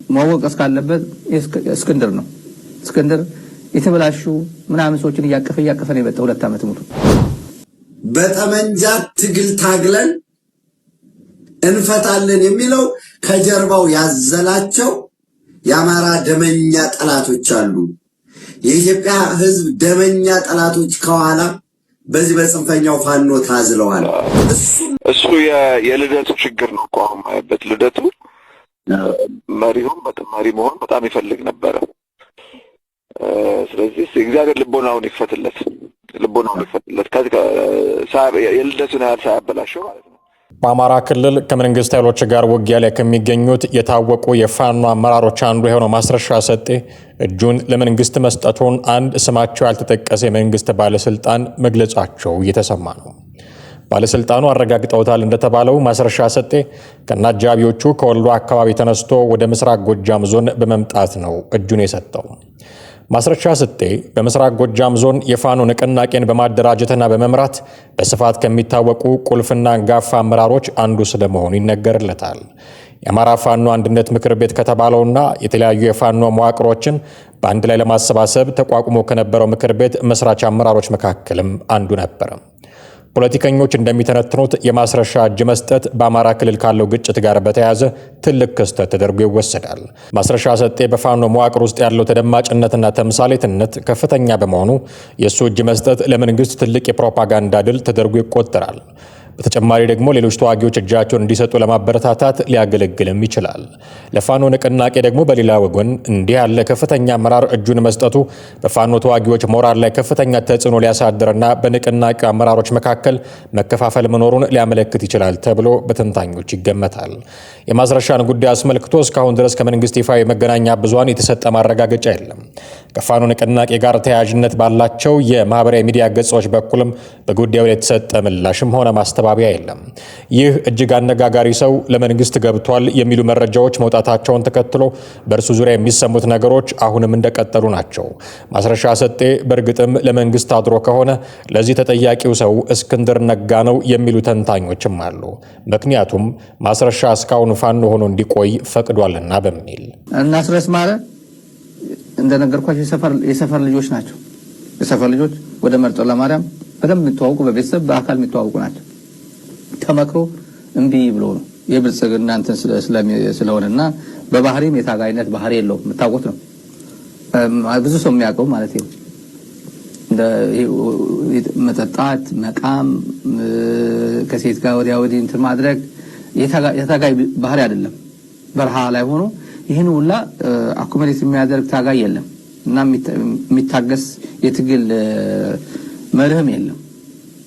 ማወቅ እስካለበት እስክንድር ነው። እስክንድር የተበላሹ ምናምን ሰዎችን እያቀፈ ነው የመጣው 2 ዓመት ሙሉ በጠመንጃ ትግል ታግለን እንፈታለን የሚለው ከጀርባው ያዘላቸው የአማራ ደመኛ ጠላቶች አሉ። የኢትዮጵያ ሕዝብ ደመኛ ጠላቶች ከኋላ በዚህ በጽንፈኛው ፋኖ ታዝለዋል። እሱ የልደቱ ችግር ነው። ቆም ማለት ልደቱ መሪ መሆን በጣም ይፈልግ ነበር። ስለዚህ እግዚአብሔር ልቦናውን ይፈትለት የልደቱን ያህል ሳያበላሸው ማለት ነው። በአማራ ክልል ከመንግስት ኃይሎች ጋር ውጊያ ላይ ከሚገኙት የታወቁ የፋኖ አመራሮች አንዱ የሆነው ማስረሻ ሰጤ እጁን ለመንግስት መስጠቱን አንድ ስማቸው ያልተጠቀሰ የመንግስት ባለስልጣን መግለጻቸው እየተሰማ ነው። ባለስልጣኑ አረጋግጠውታል እንደተባለው ማስረሻ ሰጤ ከነአጃቢዎቹ ከወሎ አካባቢ ተነስቶ ወደ ምስራቅ ጎጃም ዞን በመምጣት ነው እጁን የሰጠው። ማስረሻ ሰጤ በምስራቅ ጎጃም ዞን የፋኖ ንቅናቄን በማደራጀትና በመምራት በስፋት ከሚታወቁ ቁልፍና አንጋፋ አመራሮች አንዱ ስለመሆኑ ይነገርለታል። የአማራ ፋኖ አንድነት ምክር ቤት ከተባለውና የተለያዩ የፋኖ መዋቅሮችን በአንድ ላይ ለማሰባሰብ ተቋቁሞ ከነበረው ምክር ቤት መስራች አመራሮች መካከልም አንዱ ነበር። ፖለቲከኞች እንደሚተነትኑት የማስረሻ እጅ መስጠት በአማራ ክልል ካለው ግጭት ጋር በተያያዘ ትልቅ ክስተት ተደርጎ ይወሰዳል። ማስረሻ ሰጤ በፋኖ መዋቅር ውስጥ ያለው ተደማጭነትና ተምሳሌትነት ከፍተኛ በመሆኑ የእሱ እጅ መስጠት ለመንግስት ትልቅ የፕሮፓጋንዳ ድል ተደርጎ ይቆጠራል። በተጨማሪ ደግሞ ሌሎች ተዋጊዎች እጃቸውን እንዲሰጡ ለማበረታታት ሊያገለግልም ይችላል። ለፋኖ ንቅናቄ ደግሞ በሌላ ወገን እንዲህ ያለ ከፍተኛ አመራር እጁን መስጠቱ በፋኖ ተዋጊዎች ሞራል ላይ ከፍተኛ ተጽዕኖ ሊያሳድርና በንቅናቄ አመራሮች መካከል መከፋፈል መኖሩን ሊያመለክት ይችላል ተብሎ በተንታኞች ይገመታል። የማስረሻን ጉዳይ አስመልክቶ እስካሁን ድረስ ከመንግስት ይፋ የመገናኛ ብዙሃን የተሰጠ ማረጋገጫ የለም። ከፋኖ ንቅናቄ ጋር ተያያዥነት ባላቸው የማህበራዊ ሚዲያ ገጾች በኩልም በጉዳዩ ላይ የተሰጠ ምላሽም ሆነ ማስተባበያ የለም። ይህ እጅግ አነጋጋሪ ሰው ለመንግስት ገብቷል የሚሉ መረጃዎች መውጣታቸውን ተከትሎ በእርሱ ዙሪያ የሚሰሙት ነገሮች አሁንም እንደቀጠሉ ናቸው። ማስረሻ ሰጤ በእርግጥም ለመንግስት አድሮ ከሆነ ለዚህ ተጠያቂው ሰው እስክንድር ነጋ ነው የሚሉ ተንታኞችም አሉ። ምክንያቱም ማስረሻ እስካሁን ፋኖ ሆኖ እንዲቆይ ፈቅዷልና በሚል እናስረስ ማለት እንደነገርኳቸው የሰፈር ልጆች ናቸው። የሰፈር ልጆች ወደ መርጦ ለማርያም በደንብ የሚተዋወቁ በቤተሰብ በአካል የሚተዋወቁ ናቸው። ተመክሮ እምቢ ብሎ ነው የብልጽግና እንትን ስለሆነና በባህሪም የታጋይነት ባህሪ የለውም። የምታውቁት ነው። ብዙ ሰው የሚያውቀው ማለት ነው። እንደ መጠጣት፣ መቃም፣ ከሴት ጋር ወዲያ ወዲህ እንትን ማድረግ የታጋይ ባህሪ አይደለም። በረሃ ላይ ሆኖ ይህን ሁላ አኩመሌት የሚያደርግ ታጋይ የለም እና የሚታገስ የትግል መርህም የለም።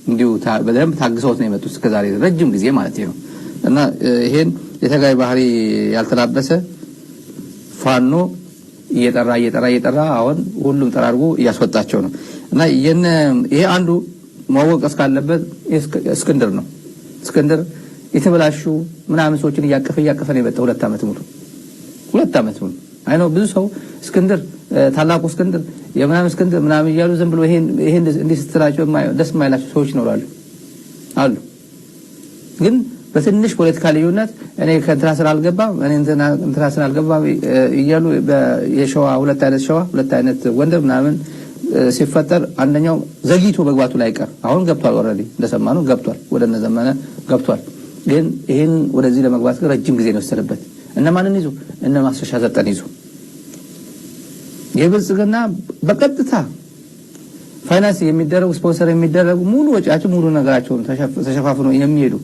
እንዲሁ በደንብ ታግሰውት ነው የመጡት እስከዛሬ ረጅም ጊዜ ማለት ነው። እና ይሄን የታጋይ ባህሪ ያልተላበሰ ፋኖ እየጠራ አሁን ሁሉም ጠራርጎ እያስወጣቸው ነው። እና ይሄ አንዱ ማወቅ እስካለበት እስክንድር ነው። እስክንድር የተበላሹ ምናምን ሰዎችን እያቀፈ ነው የመጣው 2 ዓመት ሙሉ 2 ዓመት ሙሉ አይ ነው። ብዙ ሰው እስክንድር ታላቁ እስክንድር የምናምን እስክንድር ምናምን እያሉ ዝም ብሎ ይሄን እንዲህ ስትላቸው ደስ የማይላቸው ሰዎች ይኖራሉ አሉ። ግን በትንሽ ፖለቲካ ልዩነት እኔ ከእንትና ስላልገባ እኔ እንትና ስላልገባ እያሉ የሸዋ ሁለት አይነት ወንድር ምናምን ሲፈጠር አንደኛው ዘግይቶ መግባቱ ላይ ቀር አሁን ገብቷል። ኦልሬዲ እንደሰማነው ገብቷል፣ ወደ እነ ዘመነ ገብቷል። ግን ይሄን ወደዚህ ለመግባት ረጅም ጊዜ ነው የወሰደበት። እነማንን ይዞ እነ ማስረሻ ሰጤን ይዞ የብልጽግና በቀጥታ ፋይናንስ የሚደረጉ ስፖንሰር የሚደረጉ ሙሉ ወጪያቸው ሙሉ ነገራቸውን ተሸፋፍኖ የሚሄዱ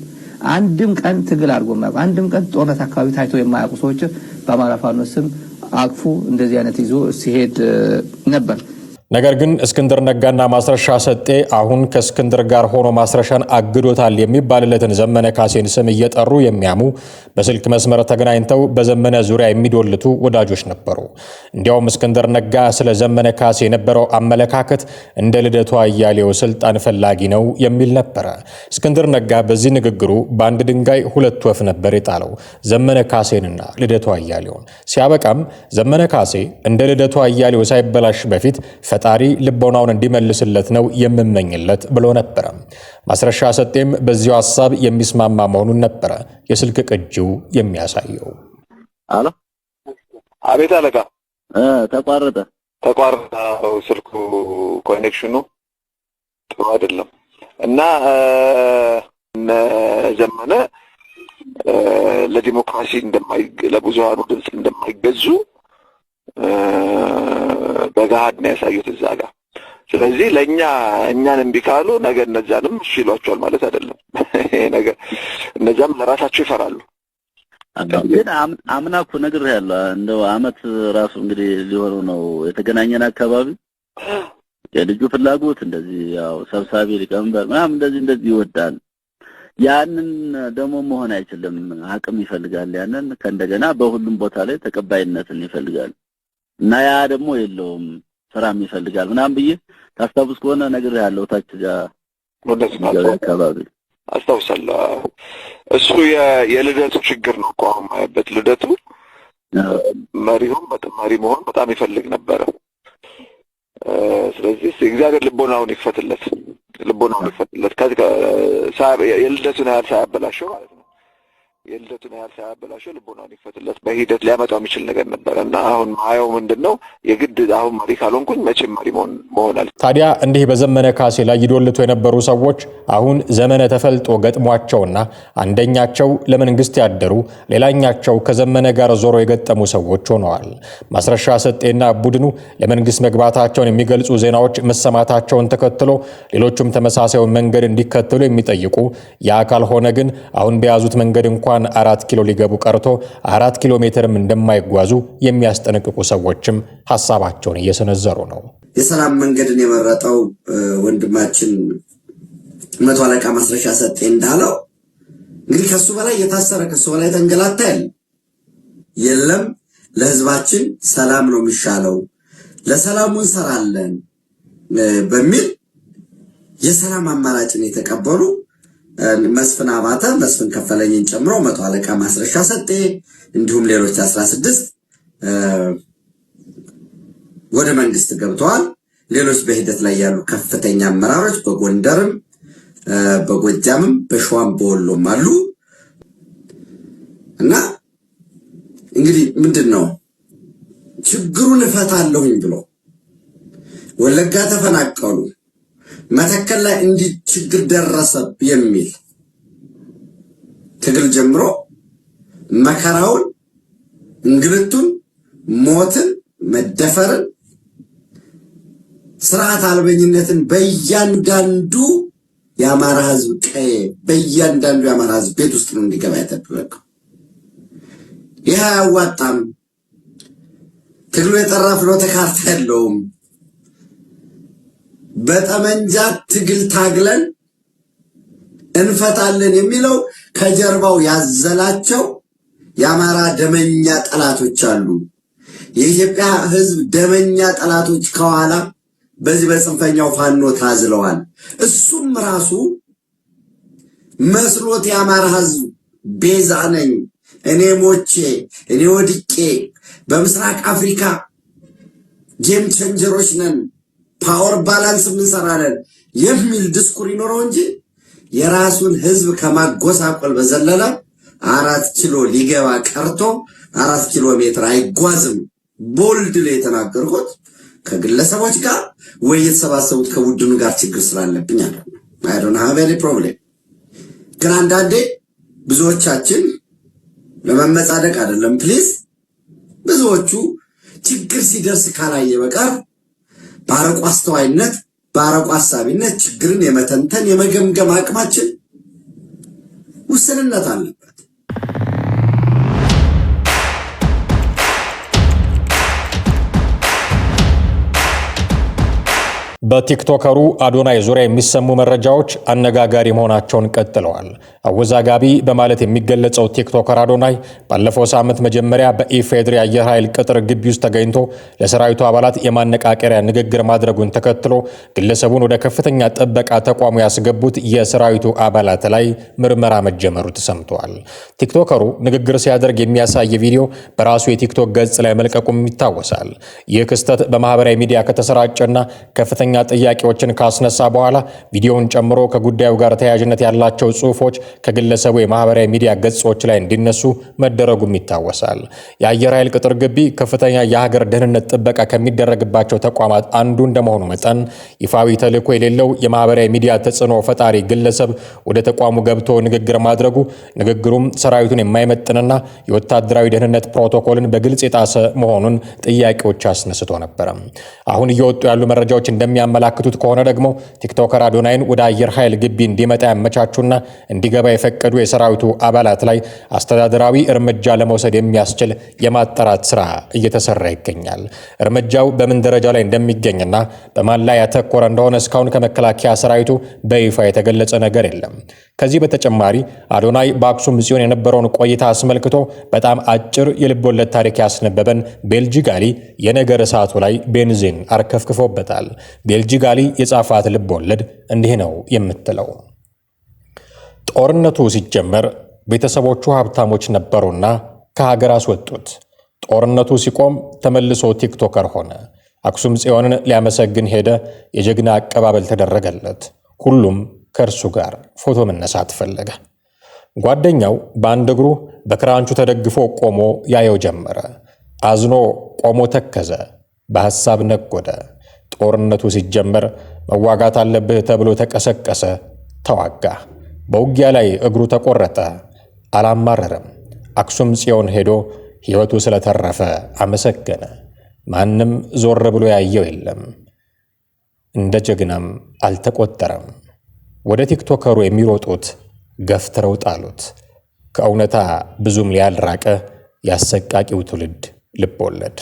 አንድም ቀን ትግል አድርጎ የማያውቁ አንድም ቀን ጦርነት አካባቢ ታይቶ የማያውቁ ሰዎች በአማራ ፋኖ ስም አቅፎ እንደዚህ አይነት ይዞ ሲሄድ ነበር። ነገር ግን እስክንድር ነጋና ማስረሻ ሰጤ አሁን ከእስክንድር ጋር ሆኖ ማስረሻን አግዶታል የሚባልለትን ዘመነ ካሴን ስም እየጠሩ የሚያሙ በስልክ መስመር ተገናኝተው በዘመነ ዙሪያ የሚዶልቱ ወዳጆች ነበሩ። እንዲያውም እስክንድር ነጋ ስለ ዘመነ ካሴ የነበረው አመለካከት እንደ ልደቱ አያሌው ስልጣን ፈላጊ ነው የሚል ነበረ። እስክንድር ነጋ በዚህ ንግግሩ በአንድ ድንጋይ 2 ወፍ ነበር የጣለው፣ ዘመነ ካሴንና ልደቱ አያሌውን። ሲያበቃም ዘመነ ካሴ እንደ ልደቱ አያሌው ሳይበላሽ በፊት ፈጣሪ ልቦናውን እንዲመልስለት ነው የምመኝለት ብሎ ነበረ። ማስረሻ ሰጤም በዚሁ ሐሳብ የሚስማማ መሆኑን ነበረ የስልክ ቅጂው የሚያሳየው። አሎ አቤት አለቃ። ተቋረጠ ስልኩ ኮኔክሽኑ ጥሩ አይደለም እና ዘመነ ለዲሞክራሲ ለብዙሃኑ ድምፅ እንደማይገዙ በጋድ ነው ያሳዩት እዛ ጋር። ስለዚህ እኛን እምቢ ካሉ ነገ እነዛንም እሺ ይሏቸዋል ማለት አይደለም። ይሄ ነገር እነዛም ለራሳቸው ይፈራሉ። ግን አምና እኮ ነግሬሃለሁ። እንደው አመት ራሱ እንግዲህ ሊሆኑ ነው የተገናኘን አካባቢ የልጁ ፍላጎት እንደዚህ ያው ሰብሳቢ ሊቀመንበር ምናምን እንደዚህ ይወዳል። ያንን ደግሞ መሆን አይችልም። አቅም ይፈልጋል። ያንን ከእንደገና በሁሉም ቦታ ላይ ተቀባይነትን ይፈልጋል እና ያ ደግሞ የለውም ስራም ይፈልጋል ምናምን ብዬ ታስታውስ ከሆነ ነግሬሃለሁ። ታች ጋር አካባቢ አስታውሳለሁ። እሱ የልደቱ ችግር ነው እኮ አሁን ማየበት። ልደቱ መሪ መሆን በጣም ይፈልግ ነበረ። ስለዚህ እግዚአብሔር ልቦናውን ይክፈትለት። የልደቱን ያህል ሳያበላሸው ማለት ነው። የልደቱን ያህል ሳያበላሸው ልቦናውን ይክፈትለት። በሂደት ሊያመጣው የሚችል ነገር ነበረ እና አሁን ማየው ምንድነው የግድ አሁን መሪ ካልሆንኩኝ መቼም መሪ መሆናል። ታዲያ እንዲህ በዘመነ ካሴ ላይ ይዶልቱ የነበሩ ሰዎች አሁን ዘመነ ተፈልጦ ገጥሟቸውና አንደኛቸው ለመንግስት ያደሩ፣ ሌላኛቸው ከዘመነ ጋር ዞሮ የገጠሙ ሰዎች ሆነዋል። ማስረሻ ሰጤና ቡድኑ ለመንግስት መግባታቸውን የሚገልጹ ዜናዎች መሰማታቸውን ተከትሎ ሌሎቹም ተመሳሳዩን መንገድ እንዲከተሉ የሚጠይቁ ያ ካልሆነ ግን አሁን በያዙት መንገድ እንኳን 4 ኪሎ ሊገቡ ቀርቶ 4 ኪሎ ሜትርም እንደማይጓዙ የሚያስጠነቅቁ ሰዎችም ሐሳባቸውን እየሰነዘሩ ነው። የሰላም መንገድን የመረጠው ወንድማችን መቶ አለቃ ማስረሻ ሰጤ እንዳለው እንግዲህ ከሱ በላይ የታሰረ ከሱ በላይ ተንገላታ የለም። ለህዝባችን ሰላም ነው የሚሻለው፣ ለሰላሙ እንሰራለን በሚል የሰላም አማራጭን የተቀበሉ መስፍን አባተ፣ መስፍን ከፈለኝን ጨምሮ መቶ አለቃ ማስረሻ ሰጤ እንዲሁም ሌሎች 16 ወደ መንግስት ገብተዋል። ሌሎች በሂደት ላይ ያሉ ከፍተኛ አመራሮች በጎንደርም በጎጃምም በሸዋም በወሎም አሉ እና እንግዲህ ምንድነው ችግሩን እፈታለሁኝ ብሎ ወለጋ ተፈናቀሉ፣ መተከል ላይ እንዲህ ችግር ደረሰ የሚል ትግል ጀምሮ መከራውን፣ እንግልቱን፣ ሞትን፣ መደፈርን፣ ስርዓት አልበኝነትን በእያንዳንዱ የአማራ ህዝብ ቀዬ በእያንዳንዱ የአማራ ህዝብ ቤት ውስጥ ነው እንዲገባ የተደረገው። ይህ አያዋጣም። ትግሉ የጠራ ፍኖተ ካርታ የለውም። በጠመንጃ ትግል ታግለን እንፈታለን የሚለው ከጀርባው ያዘላቸው የአማራ ደመኛ ጠላቶች አሉ። የኢትዮጵያ ህዝብ ደመኛ ጠላቶች ከኋላ በዚህ በጽንፈኛው ፋኖ ታዝለዋል። እሱም ራሱ መስሎት የአማራ ህዝብ ቤዛ ነኝ፣ እኔ ሞቼ እኔ ወድቄ በምስራቅ አፍሪካ ጌም ቼንጀሮች ነን፣ ፓወር ባላንስ እንሰራለን የሚል ድስኩር ይኖረው እንጂ የራሱን ህዝብ ከማጎሳቆል በዘለለ 4 ኪሎ ሊገባ ቀርቶ 4 ኪሎ ሜትር አይጓዝም። ቦልድ ላይ የተናገርኩት ከግለሰቦች ጋር ወይ የተሰባሰቡት ከቡድኑ ጋር ችግር ስላለብኝ አለ። አይ ዶንት ሃቭ ኤኒ ፕሮብሌም። ግን አንዳንዴ ብዙዎቻችን ለመመጻደቅ አይደለም ፕሊዝ፣ ብዙዎቹ ችግር ሲደርስ ካላየ በቀር ባረቁ አስተዋይነት ባረቁ አሳቢነት ችግርን የመተንተን የመገምገም አቅማችን ውስንነት አለበት። በቲክቶከሩ አዶናይ ዙሪያ የሚሰሙ መረጃዎች አነጋጋሪ መሆናቸውን ቀጥለዋል። አወዛጋቢ በማለት የሚገለጸው ቲክቶከር አዶናይ ባለፈው ሳምንት መጀመሪያ በኢፌድሪ አየር ኃይል ቅጥር ግቢ ውስጥ ተገኝቶ ለሰራዊቱ አባላት የማነቃቀሪያ ንግግር ማድረጉን ተከትሎ ግለሰቡን ወደ ከፍተኛ ጥበቃ ተቋሙ ያስገቡት የሰራዊቱ አባላት ላይ ምርመራ መጀመሩ ተሰምቷል። ቲክቶከሩ ንግግር ሲያደርግ የሚያሳይ ቪዲዮ በራሱ የቲክቶክ ገጽ ላይ መልቀቁም ይታወሳል። ይህ ክስተት በማህበራዊ ሚዲያ ከተሰራጨና ከፍተኛ ጥያቄዎችን ካስነሳ በኋላ ቪዲዮውን ጨምሮ ከጉዳዩ ጋር ተያያዥነት ያላቸው ጽሑፎች ከግለሰቡ የማህበራዊ ሚዲያ ገጾች ላይ እንዲነሱ መደረጉም ይታወሳል። የአየር ኃይል ቅጥር ግቢ ከፍተኛ የሀገር ደህንነት ጥበቃ ከሚደረግባቸው ተቋማት አንዱ እንደመሆኑ መጠን ይፋዊ ተልዕኮ የሌለው የማህበራዊ ሚዲያ ተጽዕኖ ፈጣሪ ግለሰብ ወደ ተቋሙ ገብቶ ንግግር ማድረጉ ንግግሩም ሰራዊቱን የማይመጥንና የወታደራዊ ደህንነት ፕሮቶኮልን በግልጽ የጣሰ መሆኑን ጥያቄዎች አስነስቶ ነበር። አሁን እየወጡ ያሉ መረጃዎች እንደሚያመላክቱት ከሆነ ደግሞ ቲክቶከር አዶናይን ወደ አየር ኃይል ግቢ እንዲመጣ ያመቻቹና እንዲገባ የፈቀዱ የሰራዊቱ አባላት ላይ አስተዳደራዊ እርምጃ ለመውሰድ የሚያስችል የማጣራት ስራ እየተሰራ ይገኛል። እርምጃው በምን ደረጃ ላይ እንደሚገኝና በማን ላይ ያተኮረ እንደሆነ እስካሁን ከመከላከያ ሰራዊቱ በይፋ የተገለጸ ነገር የለም። ከዚህ በተጨማሪ አዶናይ በአክሱም ጽዮን የነበረውን ቆይታ አስመልክቶ በጣም አጭር የልቦለድ ታሪክ ያስነበበን ቤልጂጋሊ የነገር እሳቱ ላይ ቤንዚን አርከፍክፎበታል። ቤልጂጋሊ የጻፋት ልቦለድ እንዲህ ነው የምትለው። ጦርነቱ ሲጀመር ቤተሰቦቹ ሀብታሞች ነበሩና ከሀገር አስወጡት። ጦርነቱ ሲቆም ተመልሶ ቲክቶከር ሆነ። አክሱም ጽዮንን ሊያመሰግን ሄደ። የጀግና አቀባበል ተደረገለት። ሁሉም ከእርሱ ጋር ፎቶ መነሳት ፈለገ። ጓደኛው በአንድ እግሩ በክራንቹ ተደግፎ ቆሞ ያየው ጀመረ። አዝኖ ቆሞ ተከዘ። በሐሳብ ነጎደ። ጦርነቱ ሲጀመር መዋጋት አለብህ ተብሎ ተቀሰቀሰ። ተዋጋ። በውጊያ ላይ እግሩ ተቆረጠ። አላማረረም። አክሱም ጽዮን ሄዶ ሕይወቱ ስለተረፈ አመሰገነ። ማንም ዞር ብሎ ያየው የለም። እንደ ጀግናም አልተቆጠረም። ወደ ቲክቶከሩ የሚሮጡት ገፍትረው ጣሉት። ከእውነታ ብዙም ሊያልራቀ ያሰቃቂው ትውልድ ልቦለድ።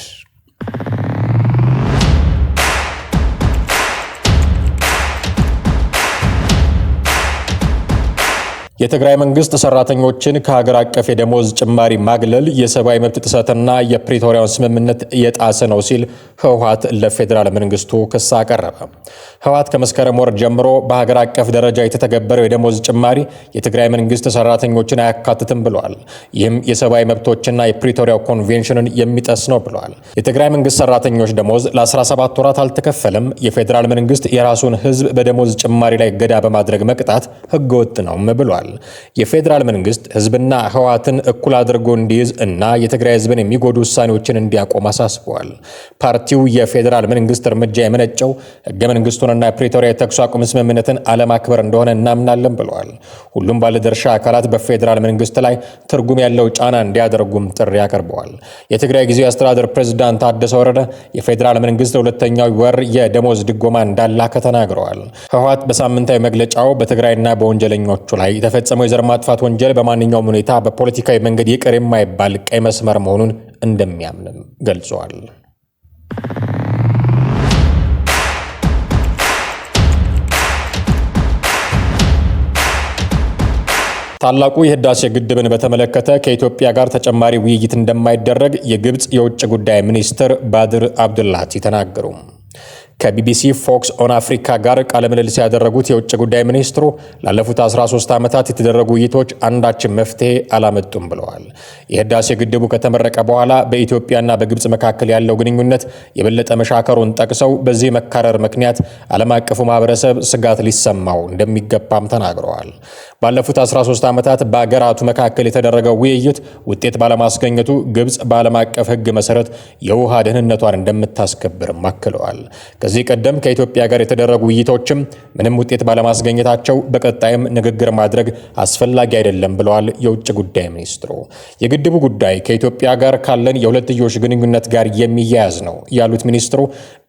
የትግራይ መንግስት ሰራተኞችን ከሀገር አቀፍ የደሞዝ ጭማሪ ማግለል የሰብአዊ መብት ጥሰትና የፕሪቶሪያውን ስምምነት እየጣሰ ነው ሲል ህወሓት ለፌዴራል መንግስቱ ክስ አቀረበ። ህወሓት ከመስከረም ወር ጀምሮ በሀገር አቀፍ ደረጃ የተተገበረው የደሞዝ ጭማሪ የትግራይ መንግስት ሰራተኞችን አያካትትም ብሏል። ይህም የሰብአዊ መብቶችና የፕሪቶሪያው ኮንቬንሽንን የሚጠስ ነው ብሏል። የትግራይ መንግስት ሰራተኞች ደሞዝ ለ17 ወራት አልተከፈለም። የፌዴራል መንግስት የራሱን ህዝብ በደሞዝ ጭማሪ ላይ እገዳ በማድረግ መቅጣት ህገወጥ ነውም ብሏል። የፌዴራል መንግስት ህዝብና ህወሓትን እኩል አድርጎ እንዲይዝ እና የትግራይ ህዝብን የሚጎዱ ውሳኔዎችን እንዲያቆም አሳስበዋል። ፓርቲው የፌዴራል መንግስት እርምጃ የመነጨው ህገ መንግስቱንና የፕሪቶሪያ የተኩስ አቁም ስምምነትን አለማክበር እንደሆነ እናምናለን ብለዋል። ሁሉም ባለድርሻ አካላት በፌዴራል መንግስት ላይ ትርጉም ያለው ጫና እንዲያደርጉም ጥሪ አቅርበዋል። የትግራይ ጊዜያዊ አስተዳደር ፕሬዝዳንት ታደሰ ወረደ የፌዴራል መንግስት ለሁለተኛው ወር የደሞዝ ድጎማ እንዳላከ ተናግረዋል። ህወሓት በሳምንታዊ መግለጫው በትግራይና በወንጀለኞቹ ላይ የተፈጸመው የዘር ማጥፋት ወንጀል በማንኛውም ሁኔታ በፖለቲካዊ መንገድ ይቅር የማይባል ቀይ መስመር መሆኑን እንደሚያምንም ገልጿል። ታላቁ የህዳሴ ግድብን በተመለከተ ከኢትዮጵያ ጋር ተጨማሪ ውይይት እንደማይደረግ የግብፅ የውጭ ጉዳይ ሚኒስትር ባድር አብዱላቲ ተናገሩ። ከቢቢሲ ፎክስ ኦን አፍሪካ ጋር ቃለ ምልልስ ያደረጉት የውጭ ጉዳይ ሚኒስትሩ ላለፉት 13 ዓመታት የተደረጉ ውይይቶች አንዳችን መፍትሄ አላመጡም ብለዋል። የህዳሴ ግድቡ ከተመረቀ በኋላ በኢትዮጵያና በግብፅ መካከል ያለው ግንኙነት የበለጠ መሻከሩን ጠቅሰው በዚህ መካረር ምክንያት ዓለም አቀፉ ማህበረሰብ ስጋት ሊሰማው እንደሚገባም ተናግረዋል። ባለፉት 13 ዓመታት በአገራቱ መካከል የተደረገው ውይይት ውጤት ባለማስገኘቱ ግብፅ በዓለም አቀፍ ህግ መሰረት የውሃ ደህንነቷን እንደምታስከብርም አክለዋል። ከዚህ ቀደም ከኢትዮጵያ ጋር የተደረጉ ውይይቶችም ምንም ውጤት ባለማስገኘታቸው በቀጣይም ንግግር ማድረግ አስፈላጊ አይደለም ብለዋል የውጭ ጉዳይ ሚኒስትሩ። የግድቡ ጉዳይ ከኢትዮጵያ ጋር ካለን የሁለትዮሽ ግንኙነት ጋር የሚያያዝ ነው ያሉት ሚኒስትሩ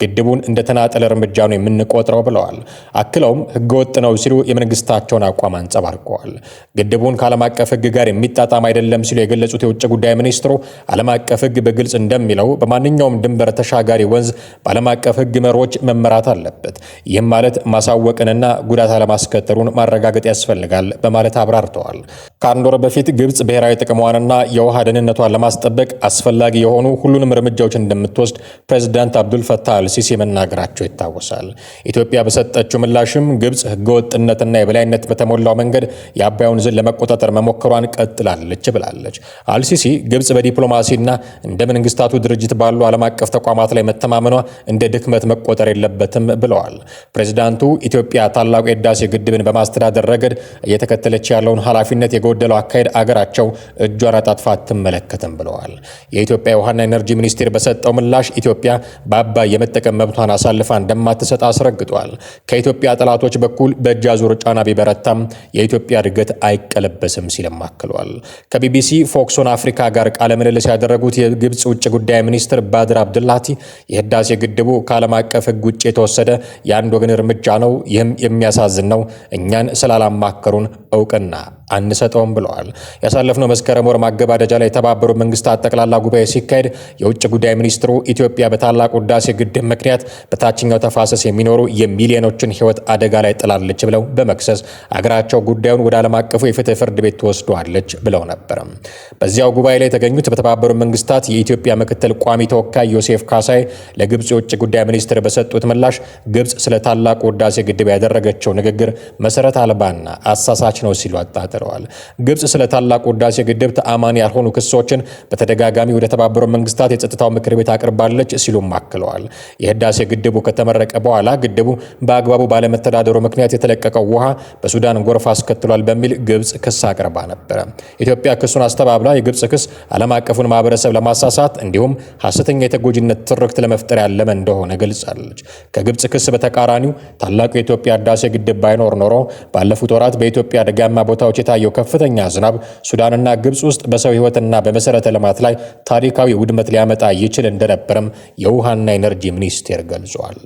ግድቡን እንደ ተናጠል እርምጃ ነው የምንቆጥረው ብለዋል። አክለውም ህገወጥ ነው ሲሉ የመንግስታቸውን አቋም አንጸባርቀዋል። ግድቡን ከዓለም አቀፍ ህግ ጋር የሚጣጣም አይደለም ሲሉ የገለጹት የውጭ ጉዳይ ሚኒስትሩ ዓለም አቀፍ ህግ በግልጽ እንደሚለው በማንኛውም ድንበር ተሻጋሪ ወንዝ በዓለም አቀፍ ህግ መሮች መመራት አለበት። ይህም ማለት ማሳወቅንና ጉዳት አለማስከተሉን ማረጋገጥ ያስፈልጋል በማለት አብራርተዋል። ከአንድ ወር በፊት ግብፅ ብሔራዊ ጥቅሟንና የውሃ ደህንነቷን ለማስጠበቅ አስፈላጊ የሆኑ ሁሉንም እርምጃዎች እንደምትወስድ ፕሬዝዳንት አብዱል ፈታህ አልሲሲ መናገራቸው ይታወሳል። ኢትዮጵያ በሰጠችው ምላሽም ግብፅ ህገወጥነትና የበላይነት በተሞላው መንገድ የአባይ ወንዝን ለመቆጣጠር መሞከሯን ቀጥላለች ብላለች። አልሲሲ ግብጽ በዲፕሎማሲና እንደ መንግስታቱ ድርጅት ባሉ ዓለም አቀፍ ተቋማት ላይ መተማመኗ እንደ ድክመት መቆጠር የለበትም ብለዋል። ፕሬዝዳንቱ ኢትዮጵያ ታላቁ የህዳሴ ግድብን በማስተዳደር ረገድ እየተከተለች ያለውን ኃላፊነት የጎደለው አካሄድ አገራቸው እጇን አጣጥፋ አትመለከትም ብለዋል። የኢትዮጵያ የውሃና ኤነርጂ ሚኒስቴር በሰጠው ምላሽ ኢትዮጵያ በአባይ የመጠቀም መብቷን አሳልፋ እንደማትሰጥ አስረግጧል። ከኢትዮጵያ ጠላቶች በኩል በእጅ አዙር ጫና ቢበረታም የኢትዮጵያ እድገት አይቀለበስም ሲልም አክሏል። ከቢቢሲ ፎክስ ኦን አፍሪካ ጋር ቃለ ምልልስ ያደረጉት የግብጽ ውጭ ጉዳይ ሚኒስትር ባድር አብድላቲ የህዳሴ ግድቡ ከዓለም አቀፍ ህግ ውጭ የተወሰደ የአንድ ወገን እርምጃ ነው፣ ይህም የሚያሳዝን ነው፣ እኛን ስላላማከሩን እውቅና አንሰጠውም ብለዋል። ያሳለፍነው መስከረም ወር ማገባደጃ ላይ የተባበሩት መንግስታት ጠቅላላ ጉባኤ ሲካሄድ የውጭ ጉዳይ ሚኒስትሩ ኢትዮጵያ በታላቁ ህዳሴ ግድብ ምክንያት በታችኛው ተፋሰስ የሚኖሩ የሚሊዮኖችን ህይወት አደጋ ላይ ጥላለች ብለው በመክሰስ አገራቸው ጉዳዩን ወደ ዓለም አቀፉ የፍትህ ፍርድ ቤት ትወስደዋለች ብለው ነበር። በዚያው ጉባኤ ላይ የተገኙት በተባበሩት መንግስታት የኢትዮጵያ ምክትል ቋሚ ተወካይ ዮሴፍ ካሳይ ለግብጽ የውጭ ጉዳይ ሚኒስትር በሰጡት ምላሽ ግብጽ ስለ ታላቁ ህዳሴ ግድብ ያደረገችው ንግግር መሰረት አልባና አሳሳች ነው ሲሉ አጣጥረዋል። ግብጽ ስለ ታላቁ ህዳሴ ግድብ ተአማኒ ያልሆኑ ክሶችን በተደጋጋሚ ወደ ተባበሩት መንግስታት የጸጥታው ምክር ቤት አቅርባለች ሲሉም አክለዋል። የህዳሴ ግድቡ ከተመረቀ በኋላ ግድቡ በአግባቡ ባለመተዳደሩ ምክንያት የተለቀቀው ውሃ በሱዳን ጎርፍ አስከትሏል በሚል ግብጽ ክስ አቅርባ ነበር። ኢትዮጵያ ክሱን አስተባብላ የግብጽ ክስ ዓለም አቀፉን ማህበረሰብ ለማሳሳት እንዲሁም ሐሰተኛ የተጎጂነት ትርክት ለመፍጠር ያለመ እንደሆነ ገልጻለች። ከግብጽ ክስ በተቃራኒው ታላቁ የኢትዮጵያ ህዳሴ ግድብ ባይኖር ኖሮ ባለፉት ወራት በኢትዮጵያ ደጋማ ቦታዎች የታየው ከፍተኛ ዝናብ ሱዳንና ግብጽ ውስጥ በሰው ህይወትና በመሰረተ ልማት ላይ ታሪካዊ ውድመት ሊያመጣ ይችል እንደነበርም የውሃና ኤነርጂ ሚኒስቴር ገልጿል።